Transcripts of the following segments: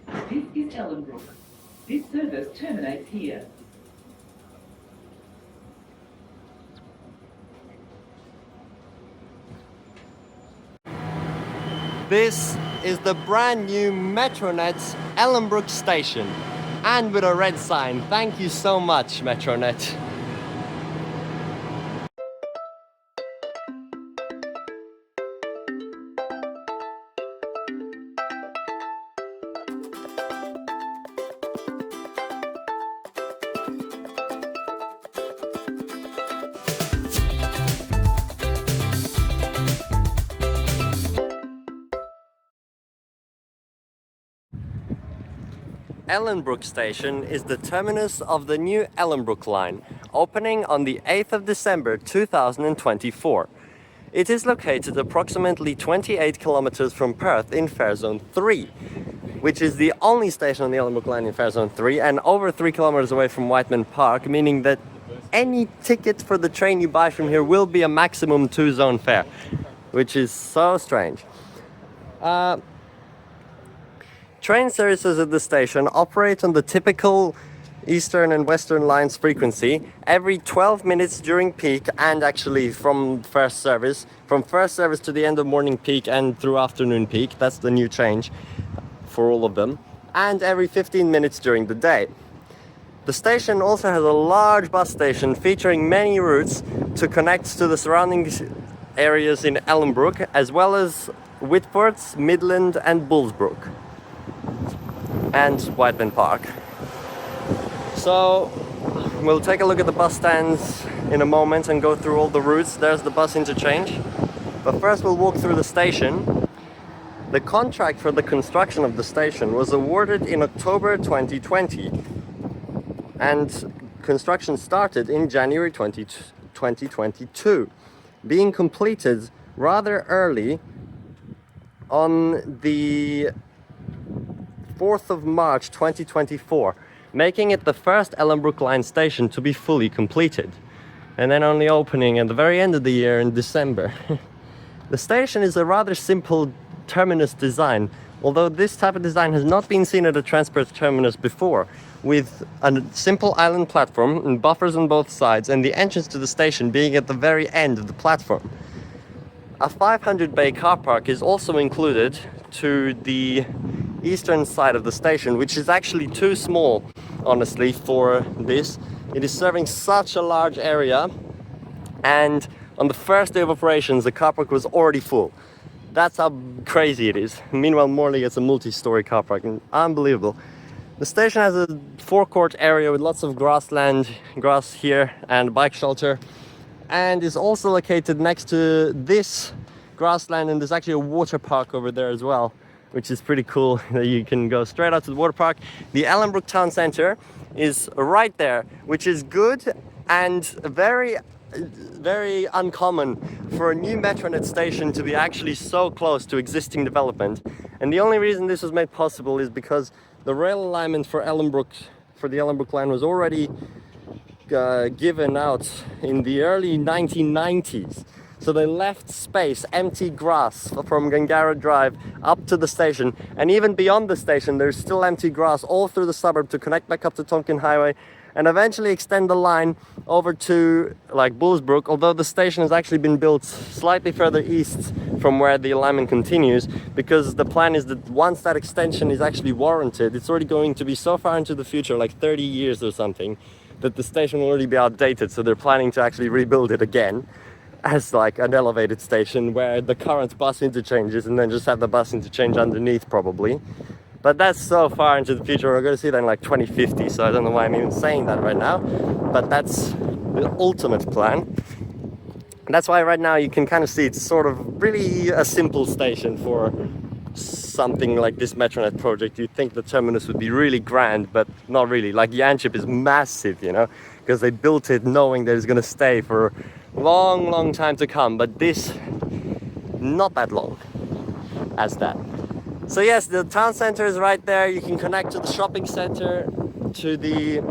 This is Ellenbrook. This service terminates here. This is the brand new Metronet's Ellenbrook Station, and with a red sign. Thank you so much, Metronet. Ellenbrook Station is the terminus of the new Ellenbrook Line, opening on the 8th of December 2024. It is located approximately 28 kilometers from Perth in Fare Zone 3, which is the only station on the Ellenbrook Line in Fare Zone 3, and over 3 kilometers away from Whiteman Park, meaning that any ticket for the train you buy from here will be a maximum 2-zone fare, which is so strange. Train services at the station operate on the typical Eastern and Western Lines frequency every 12 minutes during peak, and actually from first service to the end of morning peak and through afternoon peak. That's the new change for all of them, and every 15 minutes during the day. The station also has a large bus station featuring many routes to connect to the surrounding areas in Ellenbrook, as well as Whitports, Midland and Bullsbrook and Whiteman Park. So we'll take a look at the bus stands in a moment and go through all the routes. There's the bus interchange, but first we'll walk through the station. The contract for the construction of the station was awarded in October 2020, and construction started in January 2022, being completed rather early on the 4th of March 2024, making it the first Ellenbrook Line station to be fully completed, and then only opening at the very end of the year in December. The station is a rather simple terminus design, although this type of design has not been seen at a transport terminus before, with a simple island platform and buffers on both sides, and the entrance to the station being at the very end of the platform. A 500-bay car park is also included to the eastern side of the station, which is actually too small, honestly, for this. It is serving such a large area, and on the first day of operations the car park was already full. That's how crazy it is. Meanwhile, Morley gets a multi-story car park, and unbelievable. The station has a forecourt area with lots of grass here, and a bike shelter, and is also located next to this grassland, and there's actually a water park over there as well, which is pretty cool. You can go straight out to the water park. The Ellenbrook town centre is right there, which is good and very uncommon for a new Metronet station to be actually so close to existing development. And the only reason this was made possible is because the rail alignment for the Ellenbrook Line was already given out in the early 1990s. So they left space, empty grass from Gangara Drive up to the station, and even beyond the station there's still empty grass all through the suburb to connect back up to Tonkin Highway and eventually extend the line over to like Bullsbrook, although the station has actually been built slightly further east from where the alignment continues, because the plan is that once that extension is actually warranted, it's already going to be so far into the future, like 30 years or something, that the station will already be outdated, so they're planning to actually rebuild it again as like an elevated station where the current bus interchanges, and then just have the bus interchange underneath probably. But that's so far into the future. We're going to see that in like 2050, so I don't know why I'm even saying that right now, but that's the ultimate plan. And that's why right now you can kind of see it's sort of really a simple station for something like this Metronet project. You'd think the terminus would be really grand, but not really. Like Yanchep is massive, you know, because they built it knowing that it's going to stay for long time to come, but this not that long as that. So yes, the town center is right there. You can connect to the shopping center, to the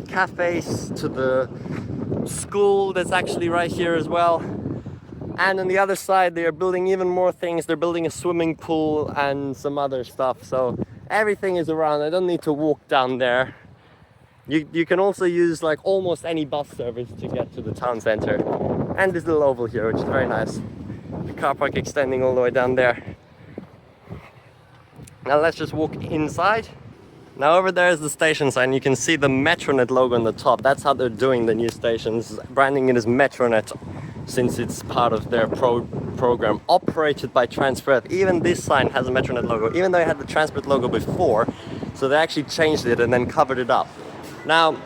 cafes, to the school that's actually right here as well. And on the other side they are building even more things. They're building a swimming pool and some other stuff, so Everything is around. I don't need to walk down there. You can also use like almost any bus service to get to the town center. And this little oval here, which is very nice. The car park extending all the way down there. Now let's just walk inside. Now over there is the station sign. You can see the Metronet logo on the top. That's how they're doing the new stations, branding it as Metronet, since it's part of their program, operated by Transport. Even this sign has a Metronet logo, even though it had the Transport logo before. So they actually changed it and then covered it up. Now,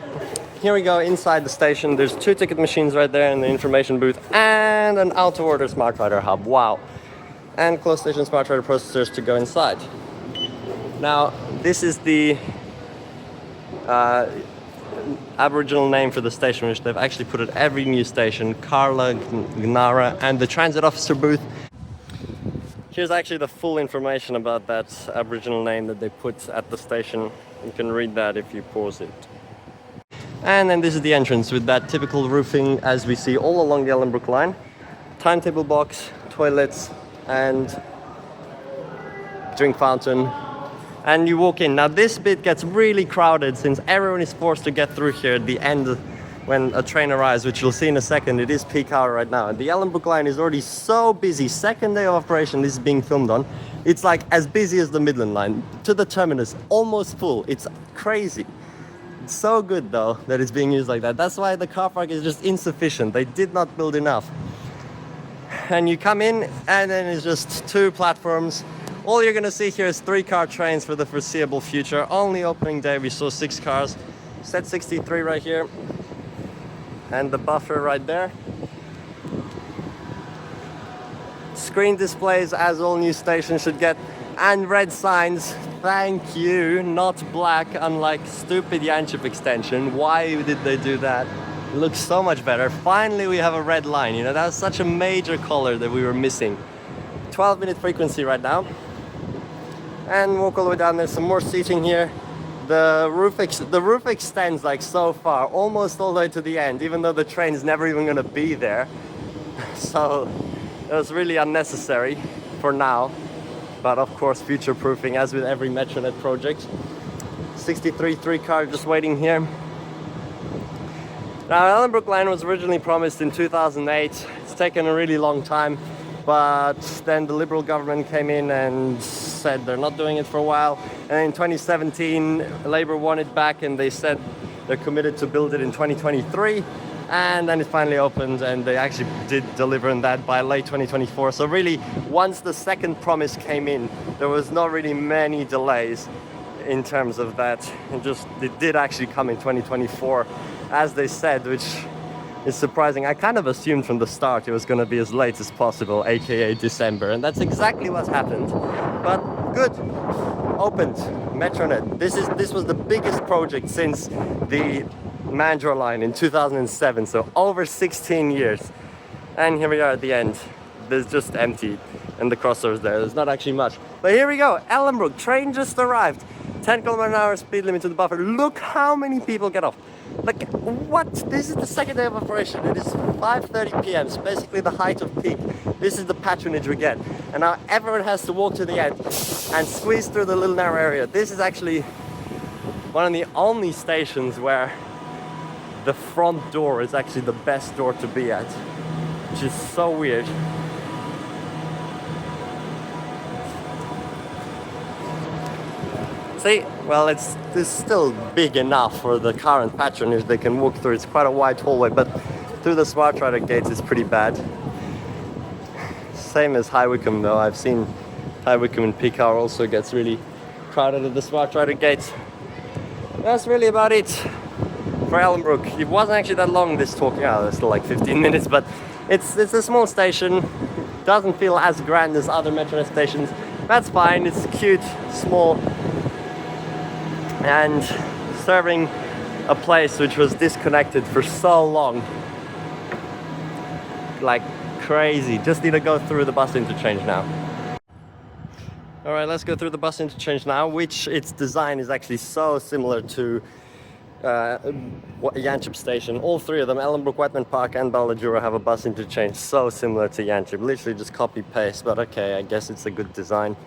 here we go inside the station. There's 2 ticket machines right there in the information booth and an auto-order smart rider hub. Wow. And closed station smart rider processors to go inside. Now, this is the Aboriginal name for the station, which they've actually put at every new station, Karla, Gnara, and the transit officer booth. Here's actually the full information about that Aboriginal name that they put at the station. You can read that if you pause it. And then this is the entrance with that typical roofing as we see all along the Ellenbrook Line. Timetable box, toilets, and drink fountain. And you walk in. Now this bit gets really crowded since everyone is forced to get through here at the end when a train arrives, which you'll see in a second. It is peak hour right now. And the Ellenbrook Line is already so busy. Second day of operation this is being filmed on. It's like as busy as the Midland Line. To the terminus, almost full. It's crazy. It's so good though that it's being used like that. That's why the car park is just insufficient. They did not build enough. And you come in and then it's just 2 platforms. All you're gonna see here is 3-car trains for the foreseeable future. Only opening day we saw 6 cars. Set 63 right here. And the buffer right there. Screen displays as all new stations should get. And red signs. Thank you, not black, unlike stupid Yanchep extension. Why did they do that? It looks so much better. Finally we have a red line, you know, that was such a major color that we were missing. 12-minute frequency right now. And walk all the way down, there's some more seating here. The roof extends like so far, almost all the way to the end, even though the train is never even gonna be there. So it was really unnecessary for now. But of course, future-proofing, as with every Metronet project. 63 3-car just waiting here. Now, Ellenbrook Line was originally promised in 2008. It's taken a really long time, but then the Liberal government came in and said they're not doing it for a while. And in 2017, Labour won it back and they said they're committed to build it in 2023. And then it finally opened and they actually did deliver on that by late 2024. So really, once the second promise came in, there was not really many delays in terms of that. It did actually come in 2024, as they said, which is surprising. I kind of assumed from the start it was going to be as late as possible, aka December. And that's exactly what happened. But good, opened, Metronet. This was the biggest project since the Mandra line in 2007, so over 16 years. And here we are at the end. There's just empty and the crossovers there's not actually much. But here we go, Ellenbrook, train just arrived. 10 km/h speed limit to the buffer. Look how many people get off. Like, what? This is the second day of operation. It is 5:30 p.m. It's basically the height of peak. This is the patronage we get. And now everyone has to walk to the end and squeeze through the little narrow area. This is actually one of the only stations where the front door is actually the best door to be at, which is so weird. See, well, it's still big enough for the current patronage they can walk through. It's quite a wide hallway, but through the Smart Rider gates it's pretty bad. Same as High Wycombe though. I've seen High Wycombe in peak hour also gets really crowded at the Smart Rider gates. That's really about it for Ellenbrook. It wasn't actually that long, this talk. Yeah, it's still like 15 minutes, but it's a small station. Doesn't feel as grand as other Metronet stations. That's fine, it's cute, small, and serving a place which was disconnected for so long. Like crazy. Just need to go through the bus interchange now. Alright, let's go through the bus interchange now, which its design is actually so similar to Yanchep Station. All three of them, Ellenbrook, Wetman Park and Balladura, have a bus interchange so similar to Yanchep. Literally just copy paste, but okay, I guess it's a good design.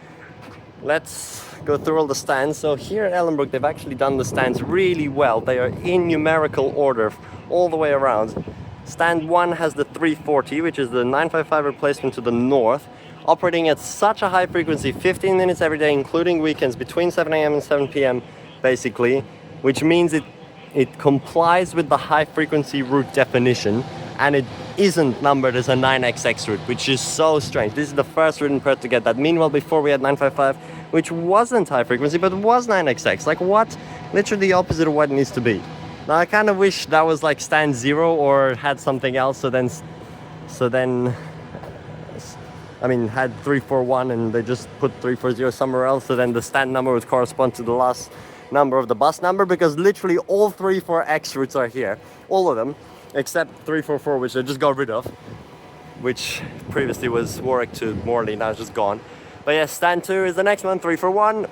let's go through all the stands. So here at Ellenbrook, they've actually done the stands really well. They are in numerical order all the way around. Stand 1 has the 340, which is the 955 replacement to the north, operating at such a high frequency, 15 minutes every day, including weekends, between 7 a.m. and 7 p.m. basically, which means it complies with the high frequency route definition, and it isn't numbered as a 9XX route, which is so strange. This is the first route in Perth to get that. Meanwhile, before we had 955, which wasn't high frequency, but was 9XX. Like what? Literally the opposite of what it needs to be. Now I kind of wish that was like stand 0 or had something else, so then I mean, had 341 and they just put 340 somewhere else, so then the stand number would correspond to the last number of the bus number, because literally all 34X routes are here. All of them, except 344, which they just got rid of, which previously was Warwick to Morley, now it's just gone. But yes, stand 2 is the next one, 341,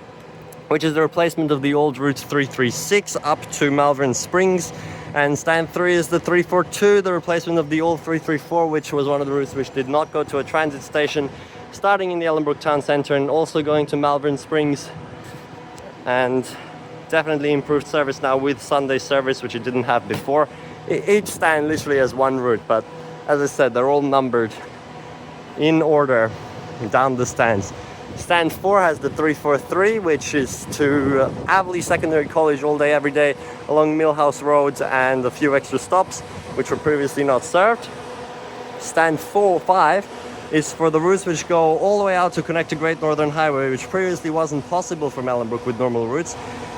which is the replacement of the old route 336 up to Malvern Springs. And stand 3 is the 342, the replacement of the old 334, which was one of the routes which did not go to a transit station, starting in the Ellenbrook town centre and also going to Malvern Springs. And definitely improved service now with Sunday service, which it didn't have before. Each stand literally has one route, but as I said, they're all numbered in order down the stands. Stand 4 has the 343, which is to Avley Secondary College all day, every day, along Millhouse Road, and a few extra stops, which were previously not served. Stand 5 is for the routes which go all the way out to connect to Great Northern Highway, which previously wasn't possible from Ellenbrook with normal routes.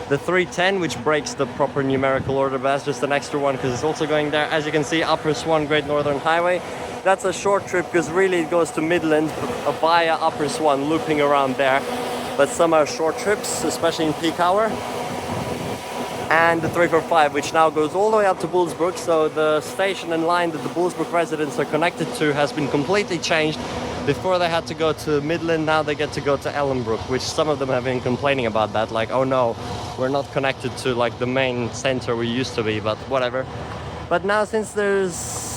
The 310, which breaks the proper numerical order, but that's just an extra one because it's also going there. As you can see, Upper Swan, Great Northern Highway. That's a short trip because really it goes to Midland via Upper Swan, looping around there. But some are short trips, especially in peak hour. And the 345, which now goes all the way up to Bullsbrook. So the station and line that the Bullsbrook residents are connected to has been completely changed. Before they had to go to Midland, now they get to go to Ellenbrook, which some of them have been complaining about that. Like, oh no, we're not connected to like the main center we used to be, but whatever. But now since there's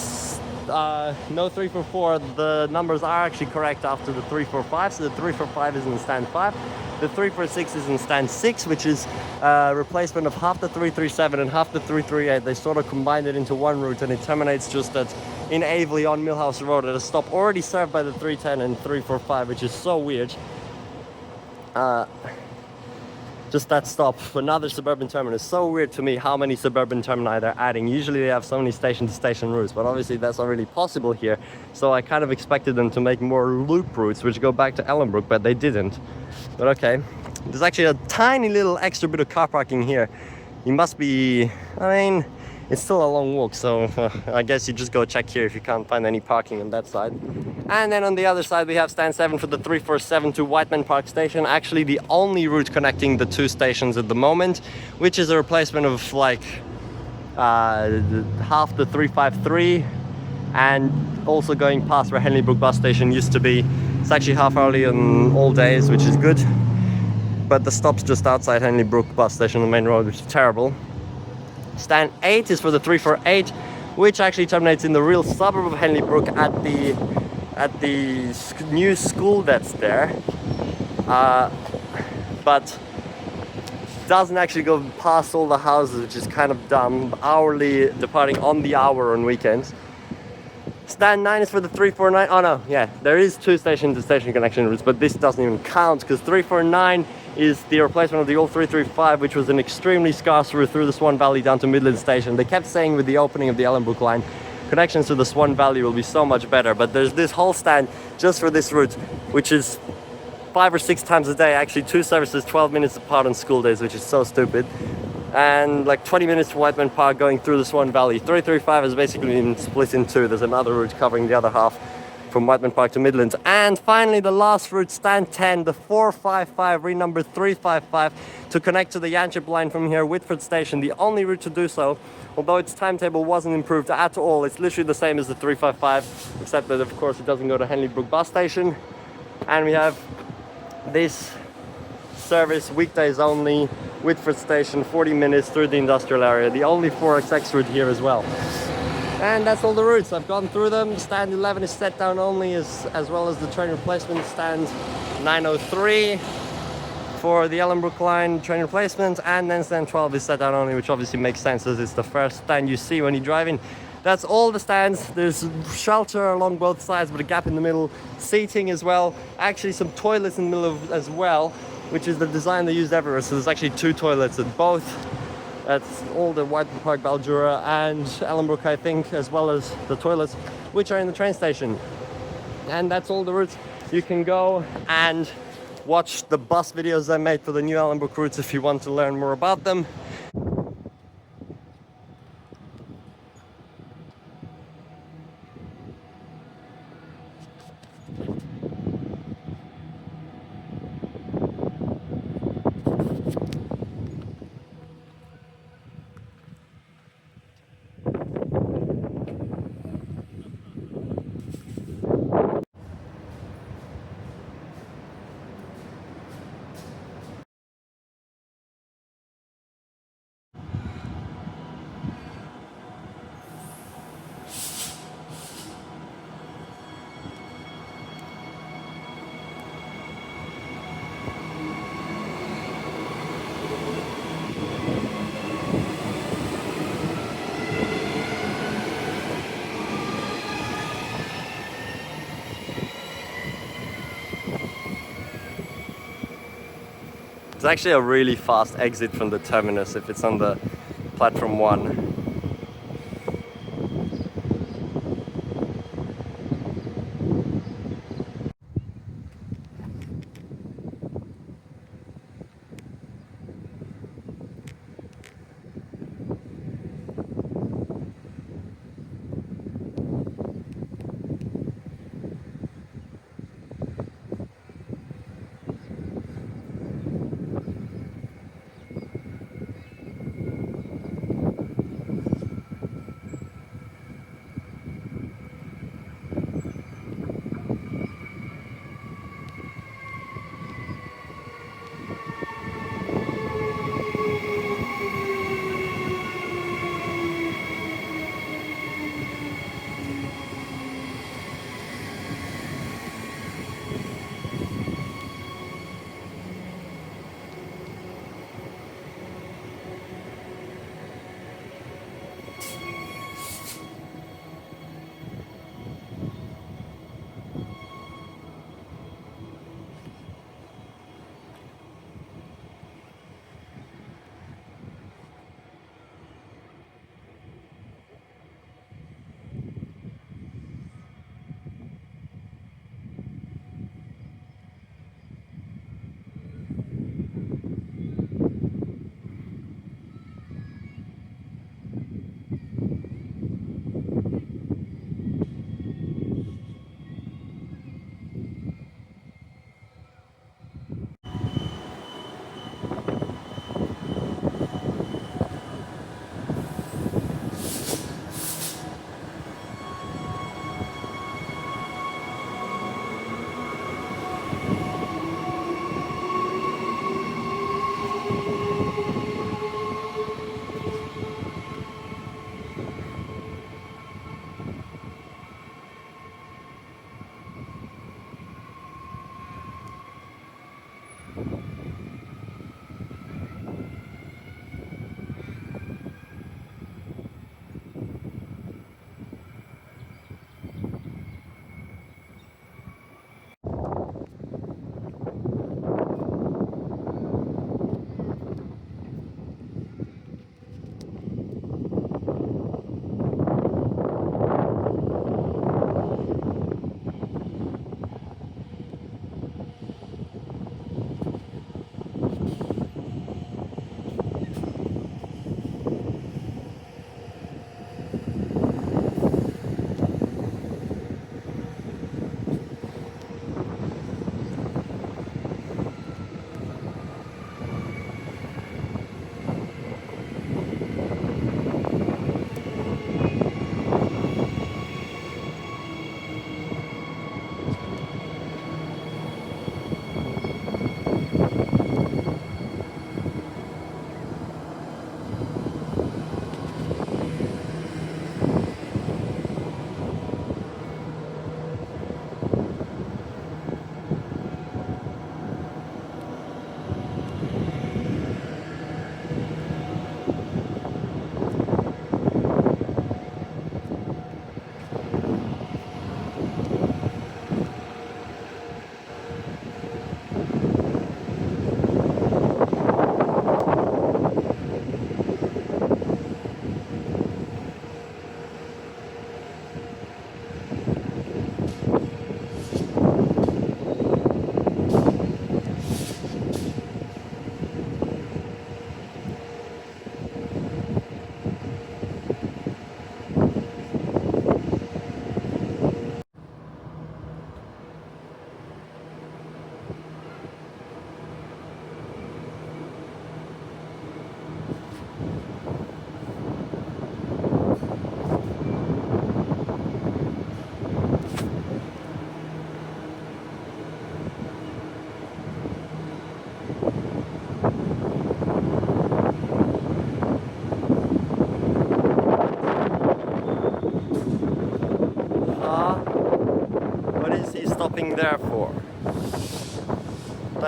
no 344, the numbers are actually correct after the 345. So the 345 is in stand 5. The 346 is in stand 6, which is a replacement of half the 337 and half the 338. They sort of combined it into one route, and it terminates just at in Avely on Millhouse Road at a stop already served by the 310 and 345, which is so weird. Just that stop for another suburban terminus. So weird to me how many suburban termini they're adding. Usually they have so many station-to-station routes, but obviously that's not really possible here. So I kind of expected them to make more loop routes which go back to Ellenbrook, but they didn't. But okay, there's actually a tiny little extra bit of car parking here. You must be, I mean, it's still a long walk, so I guess you just go check here if you can't find any parking on that side. And then on the other side we have stand 7 for the 347 to Whiteman Park Station, actually the only route connecting the two stations at the moment, which is a replacement of like half the 353 and also going past where Ellenbrook bus station used to be. It's actually half hourly on all days, which is good, but the stop's just outside Ellenbrook bus station on the main road, which is terrible. Stand 8 is for the 348, which actually terminates in the real suburb of Ellenbrook at the new school that's there, but doesn't actually go past all the houses, which is kind of dumb. Hourly departing on the hour on weekends. Stand 9 is for the 349. Oh no, yeah, there is two station-to-station connection routes, but this doesn't even count because 349 is the replacement of the old 335, which was an extremely scarce route through the Swan Valley down to Midland Station. They kept saying with the opening of the Ellenbrook Line, connections to the Swan Valley will be so much better, but there's this whole stand just for this route, which is 5 or 6 times a day, actually 2 services 12 minutes apart on school days, which is so stupid. And like 20 minutes to Whiteman Park going through the Swan Valley. 335 is basically been split in two. There's another route covering the other half from Whiteman Park to Midlands. And finally the last route, stand 10, the 455, renumbered 355, to connect to the Yanchep line from here, Whitford Station. The only route to do so, although its timetable wasn't improved at all. It's literally the same as the 355, except that of course it doesn't go to Ellenbrook bus station. And we have this service, weekdays only, Whitford Station, 40 minutes through the industrial area. The only 4XX route here as well. And that's all the routes. I've gone through them. Stand 11 is set down only, as well as the train replacement. Stand 903 for the Ellenbrook Line train replacement, and then stand 12 is set down only, which obviously makes sense as it's the first stand you see when you drive in. That's all the stands. There's shelter along both sides, but a gap in the middle, seating as well, actually some toilets in the middle as well, which is the design they used everywhere. So there's actually 2 toilets at both. That's all the White Park, Baldura and Ellenbrook, I think, as well as the toilets, which are in the train station. And that's all the routes. You can go and watch the bus videos I made for the new Ellenbrook routes if you want to learn more about them. It's actually a really fast exit from the terminus if it's on the platform 1.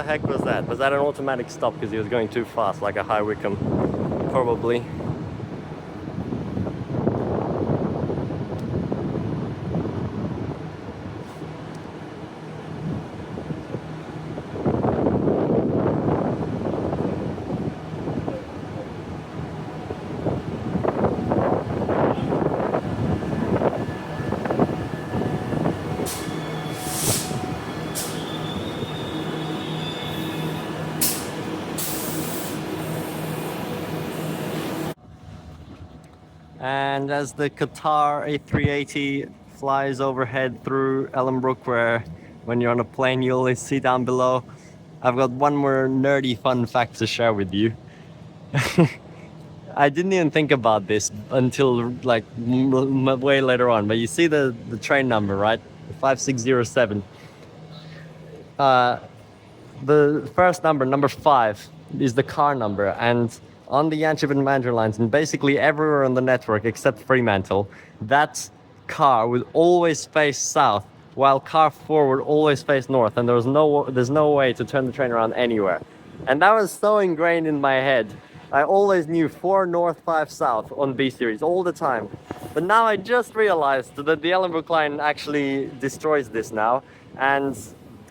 the heck was that? Was that an automatic stop because he was going too fast, like a high Wickham? Probably. And as the Qatar A380 flies overhead through Ellenbrook, where when you're on a plane you always see down below, I've got one more nerdy fun fact to share with you. I didn't even think about this until like way later on, but you see the train number, right? 5607. The first number, number 5, is the car number, and on the Yanchep and Mandarin lines, and basically everywhere on the network except Fremantle, that car would always face south, while car 4 would always face north, and there's no way to turn the train around anywhere. And that was so ingrained in my head. I always knew 4 north, 5 south on B series all the time. But now I just realized that the Ellenbrook line actually destroys this now, and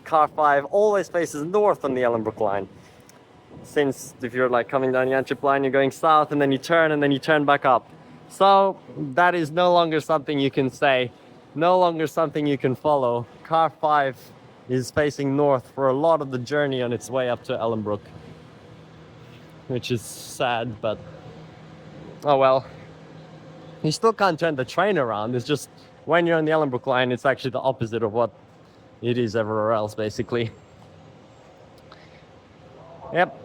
car 5 always faces north on the Ellenbrook line. Since if you're like coming down Yanchep line, you're going south and then you turn back up. So that is no longer something you can say, no longer something you can follow. Car 5 is facing north for a lot of the journey on its way up to Ellenbrook, which is sad, but oh well. You still can't turn the train around. It's just when you're on the Ellenbrook line, it's actually the opposite of what it is everywhere else, basically. Yep.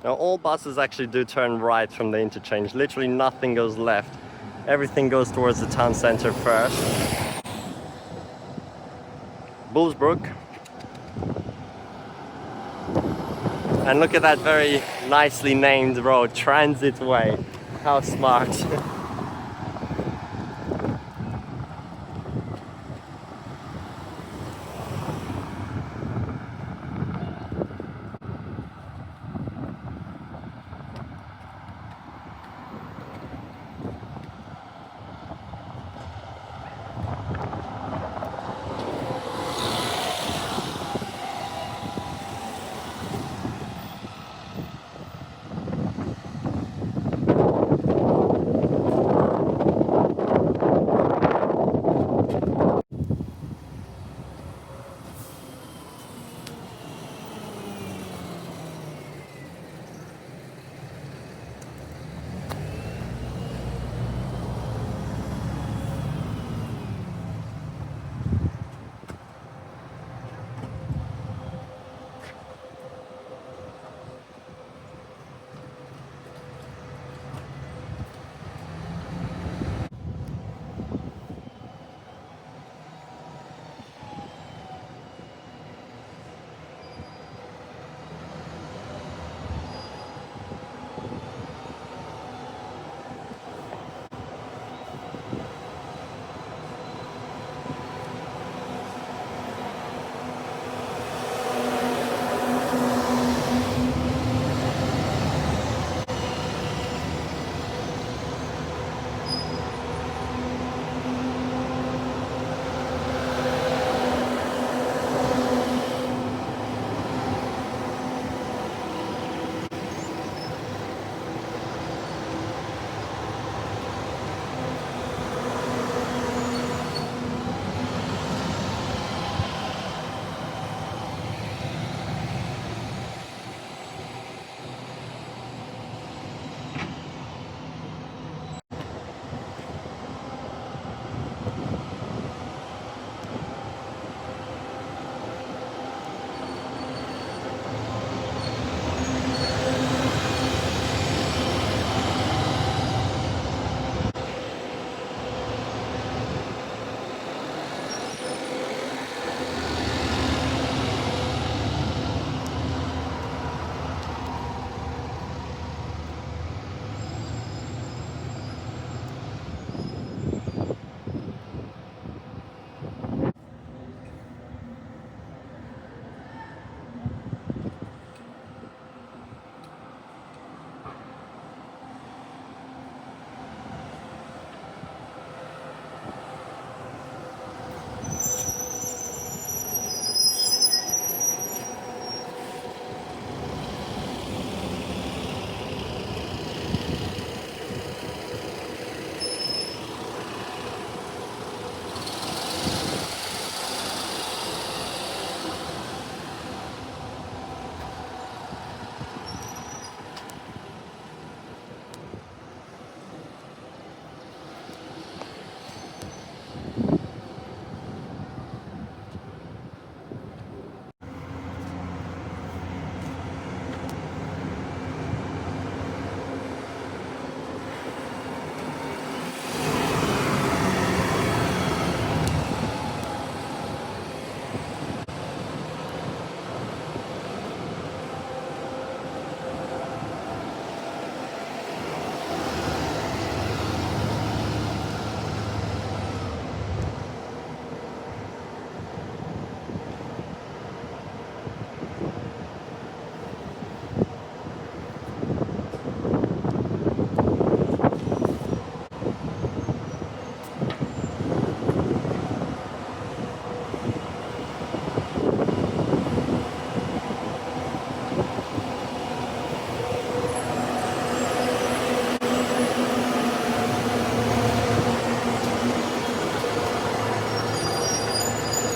Now all buses actually do turn right from the interchange. Literally nothing goes left. Everything goes towards the town center first. Bullsbrook. And look at that very nicely named road, Transit Way. How smart.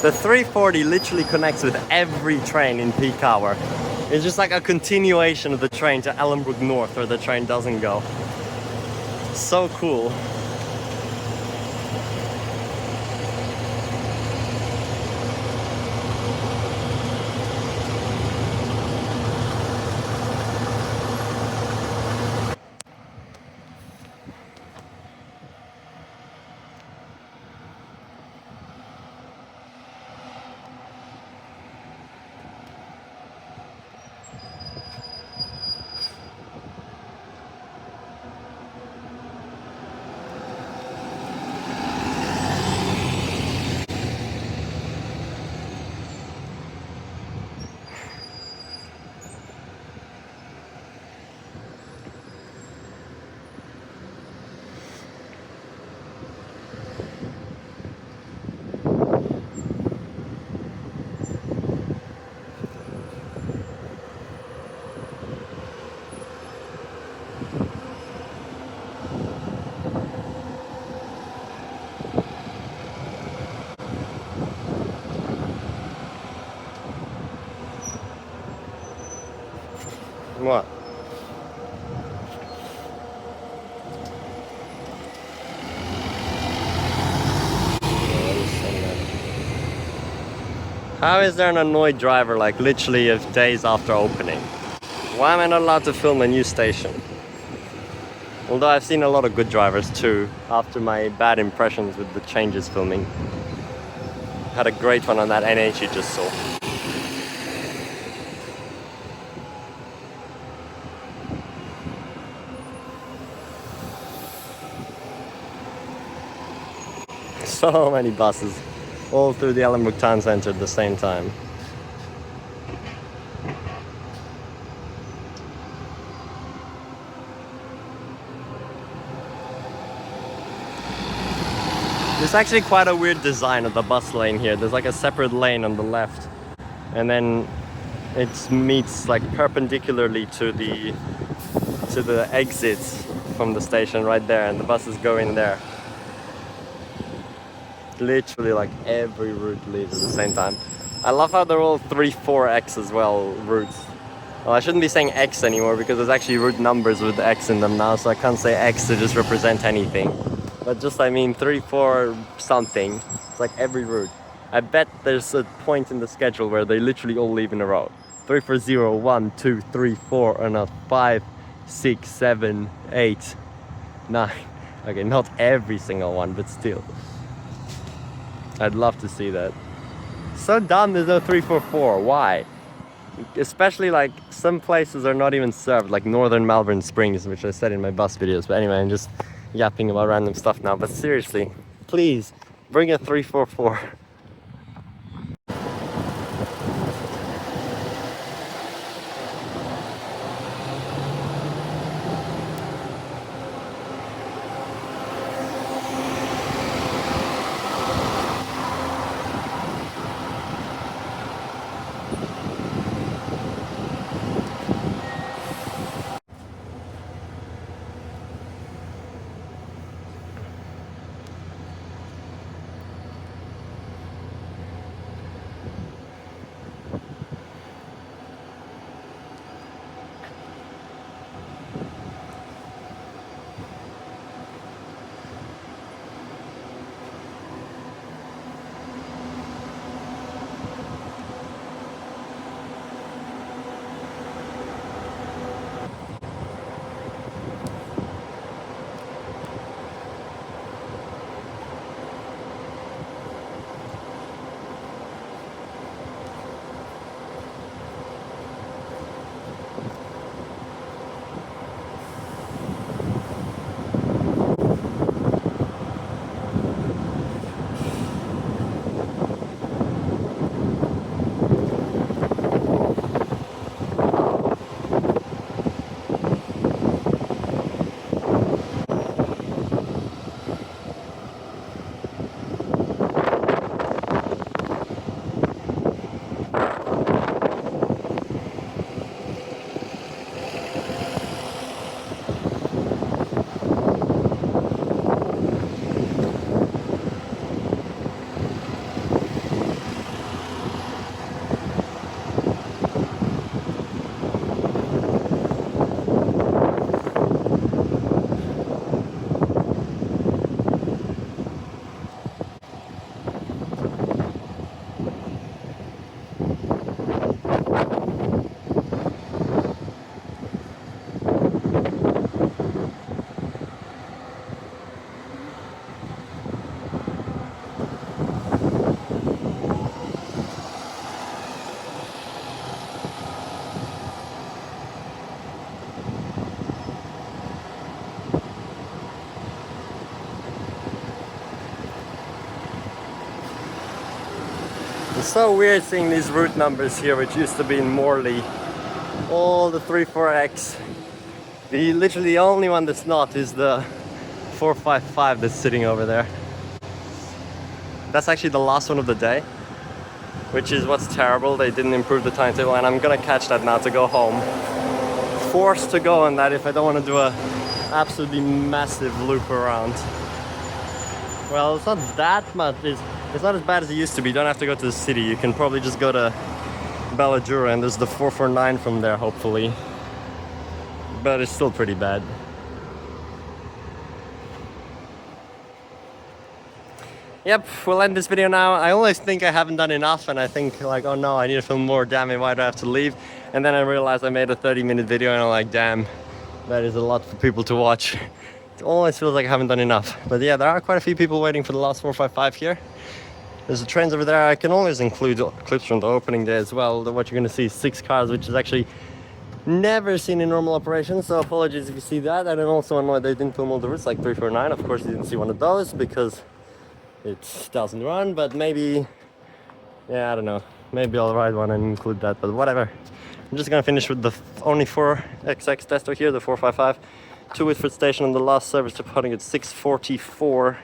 The 340 literally connects with every train in peak hour. It's just like a continuation of the train to Ellenbrook North where the train doesn't go. So cool. What? How is there an annoyed driver like literally days after opening? Why am I not allowed to film a new station? Although I've seen a lot of good drivers too after my bad impressions with the changes filming. Had a great one on that NH you just saw. So many buses all through the Ellenbrook town centre at the same time. It's actually quite a weird design of the bus lane here. There's like a separate lane on the left, and then it meets like perpendicularly to the exits from the station right there, and the buses go in there. Literally like every route leaves at the same time. I love how they're all 3-4X as well routes. Well, I shouldn't be saying X anymore because there's actually route numbers with X in them now, so I can't say X to just represent anything. But just, I mean, 3-4 something. It's like every route. I bet there's a point in the schedule where they literally all leave in a row. 3-4-0, 1, 2, 3, 4, and 5, 6, 7, 8, 9. Okay, not every single one, but still. I'd love to see that. So dumb there's no 3-4-4. Why? Especially like some places are not even served, like northern Melbourne Springs, which I said in my bus videos. But anyway, I'm just yapping about random stuff now. But seriously, please bring a 3-4-4. It's so weird seeing these route numbers here, which used to be in Morley. All the 3-4X. Literally the only one that's not is the 455 that's sitting over there. That's actually the last one of the day, which is what's terrible. They didn't improve the timetable, and I'm gonna catch that now to go home. Forced to go on that if I don't want to do a absolutely massive loop around. Well, it's not that much. It's not as bad as it used to be. You don't have to go to the city. You can probably just go to Belladura, and there's the 449 from there, hopefully. but it's still pretty bad. Yep, we'll end this video now. I always think I haven't done enough, and I think like, oh no, I need to film more, damn it, why do I have to leave? And then I realized I made a 30-minute video and I'm like, damn, that is a lot for people to watch. It always feels like I haven't done enough. But yeah, there are quite a few people waiting for the last 455 here. There's the trains over there. I can always include clips from the opening day as well. What you're going to see is 6 cars, which is actually never seen in normal operation, so apologies if you see that. And I'm also annoyed they didn't film all the routes like 349. Of course you didn't see one of those because it doesn't run, but maybe, yeah, I don't know, maybe I'll ride one and include that, but whatever. I'm just gonna finish with the only 4XX testo here, the 455, 2 Whitford Station on the last service departing at 6:44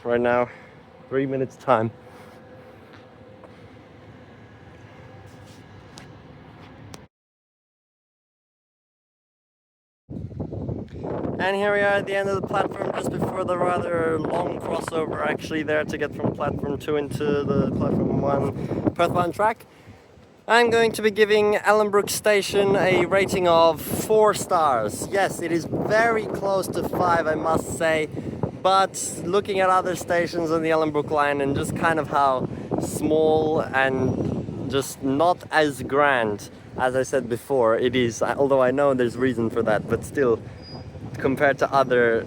right now, 3 minutes time. And here we are at the end of the platform, just before the rather long crossover actually there to get from platform 2 into the platform 1 Perth 1 track. I'm going to be giving Ellenbrook Station a rating of 4 stars. Yes, it is very close to 5, I must say, but looking at other stations on the Ellenbrook Line and just kind of how small and just not as grand, as I said before, it is, although I know there's reason for that, but still, compared to other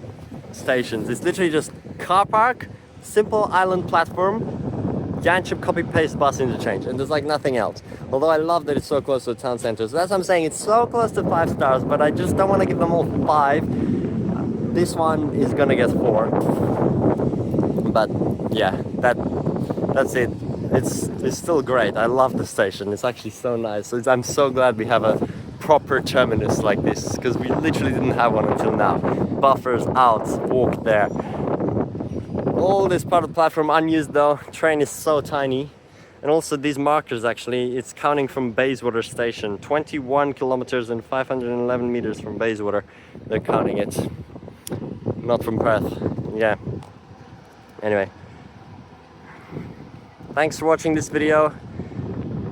stations, it's literally just car park, simple island platform, Yanchep copy-paste bus interchange, and there's like nothing else. Although I love that it's so close to the town center, so that's what I'm saying, it's so close to 5 stars, but I just don't want to give them all 5. This one is gonna get 4. But yeah, that's it. It's still great. I love the station. It's actually so nice. I'm so glad we have a proper terminus like this, because we literally didn't have one until now. Buffers out, walk there. All this part of the platform unused though. Train is so tiny. And also these markers actually, it's counting from Bayswater Station. 21 kilometers and 511 meters from Bayswater. They're counting it. Not from Perth. Yeah. Anyway. Thanks for watching this video.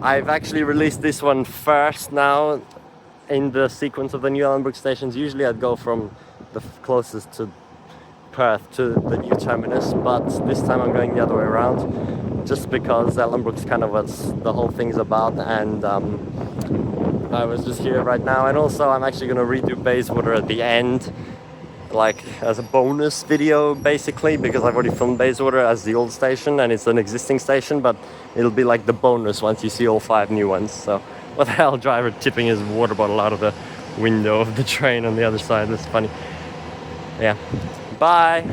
I've actually released this one first now in the sequence of the new Ellenbrook stations. Usually I'd go from the closest to Perth to the new terminus, but this time I'm going the other way around, just because Ellenbrook's kind of what the whole thing's about, and I was just here right now. And also I'm actually going to redo Bayswater at the end, like as a bonus video basically, because I've already filmed Bayswater as the old station and it's an existing station, but it'll be like the bonus once you see all 5 new ones. So what the hell, driver tipping his water bottle out of the window of the train on the other side, that's funny. Yeah, bye.